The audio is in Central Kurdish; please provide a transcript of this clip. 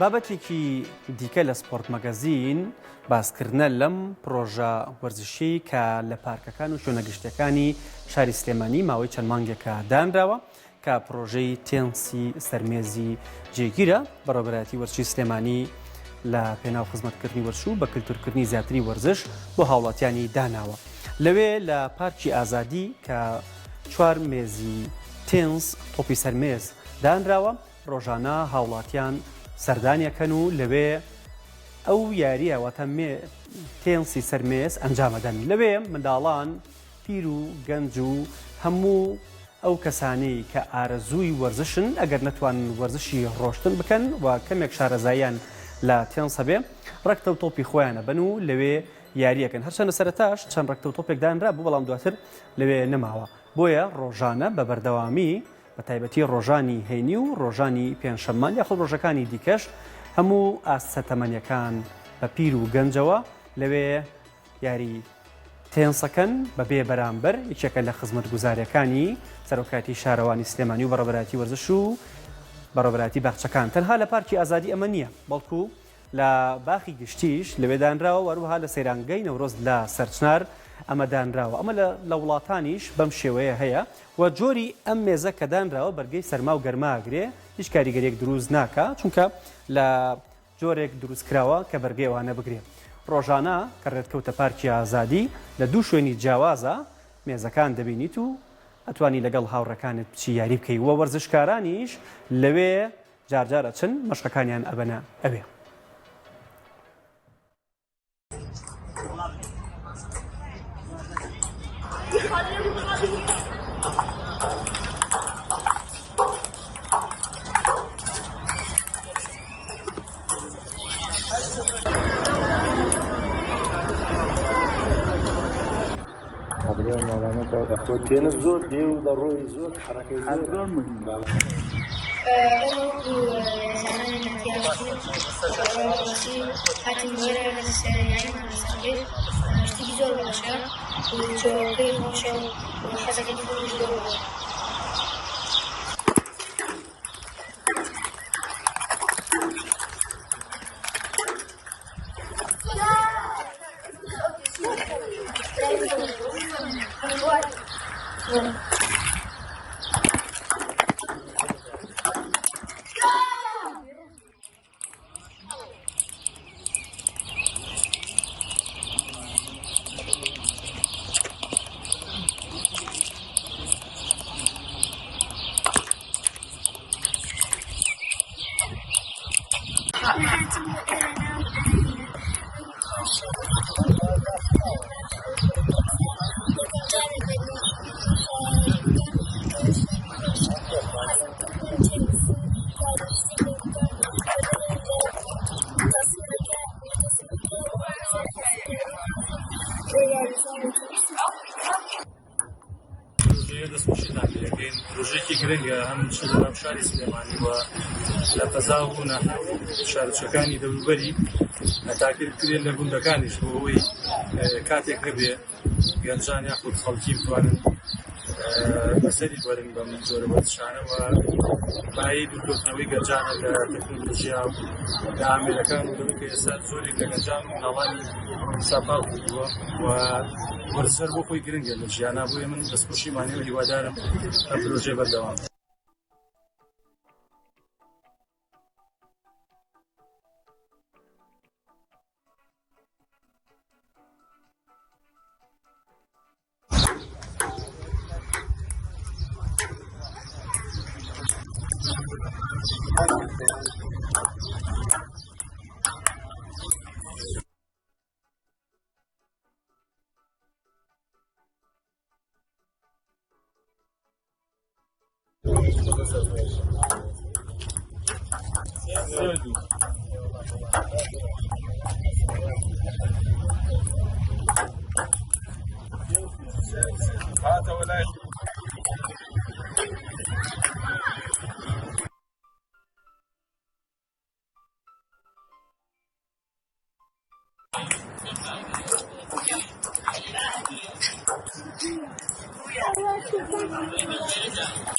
بابەتێکی دیکە لە سپۆرت مەگەزین باسکردنە لەم پرۆژە وەرزشی کە لە پارکەکان و شوێنەگەشتەکانی شاری سلێمانی ماوەی چەند مانگێکە دانراوە کە پرۆژەی تێنسی سەرمێزی جێگیرە بەڕێوەبەرایەتی وەرزشی سلێمانی لە پێناو خزمەتکردنی وەرش و بە کلتورکردنی زیاتری وەرزش بۆ هاوڵاتیانی داناوە. لەوێ لە پارکی ئازادی کە 4 مێزی تێنس تۆپی سەرمێز دانراوە ڕۆژانە هاوڵاتیان سەردانیەکەن و لەوێ ئەو یاریەوەتە تێنسی سەرمێز ئەنجامەدەن. لەوێ منداڵان پیر و گەنج و هەموو ئەو کەسانەی کە ئارەزووی وەرزشن ئەگەر نەتوانن وەرزشی ڕۆشتن بکەن و کەمێک شارەزاییان لە تێنس هەبێ ڕەکتە و تۆپی خۆیانە بن و لەوێ یاریەکەن. هەرچەندە سەرەتاش چەند ڕەکتە و تۆپێک دانرا بوو بەڵام دواتر لەوێ نەماوە. بۆیە ڕۆژانە بە بەردەوامی بە تایبەتی ڕۆژانی هەینی و ڕۆژانی پێنجشەممان یاخود ڕۆژەکانی دیکەش هەموو ئاستە تەمەنیەکان بە پیر و گەنجەوە لەوێ یاری تێنسەکەن بەبێ بەرامبەر یەکێکە لە خزمەتگوزاریەکانی سەرۆکاتی شارەوانی سلێمانی و بەڕێوەبەرایەتی وەرزش و بەڕێوەبەرایەتی باخچەکان. تەنها لە پارکی ئازادی ئەمە نییە، بەڵکو لە باخی گشتیش لەوێ دانراوە، وەروەها لە سەیرانگەی نەورۆز لە سەرچنار ئەمە دانراوە. ئەمە لە وڵاتانیش بەم شێوەیە هەیە و جۆری ئەم مێزە کە دانراوە بەرگەی سەرما و گەرماگرێ هیچ کاریگەریەک دروست ناکە چونکە لە جۆرێک دروستکراوە کە بەرگەیەوانە بگرێ. ڕۆژانە کە ڕێتکەوتە پارکی ئازادی لە دوو شوێنی جیاوازە مێزەکان دەبینیت و ئەتوانی لەگەڵ هاوڕەکانت چی یاری بکەی وە وەرزشکارانیش لەوێ جارجارە چن مەشقەکانیان ئەبەنە ئەوێ. تێنس زۆر دێ و لە ڕۆی زۆر حرەکەی زۆر مهمە. پرۆژەیەکی گرنگە هەم لەناو شاری سلێمانی وە لە قەزا و شارچەکانی دەوروبەری تاکردکرێن لە گوندەکانیش بۆ ئەوەی کاتێک نەبێ گەنجان یاخود خەڵکی بتوانن بەسەری بەرن بەم جۆرە وەرزشانەوە مایەی دوورکەوتنەوەی گەنجانە لە تەکنۆلۆژیا و لە ئامێرەکان و لەوەی کە ئێستا زۆرێک لە گەنجان و ناڵانی ساپاڵ بووە و وەرزشەر بۆ خۆی گرنگە لە ژیانە. بۆیە من دەستخۆشیمانی و هیوادارم ئەم پرۆژەیە بەردەوام Thank you.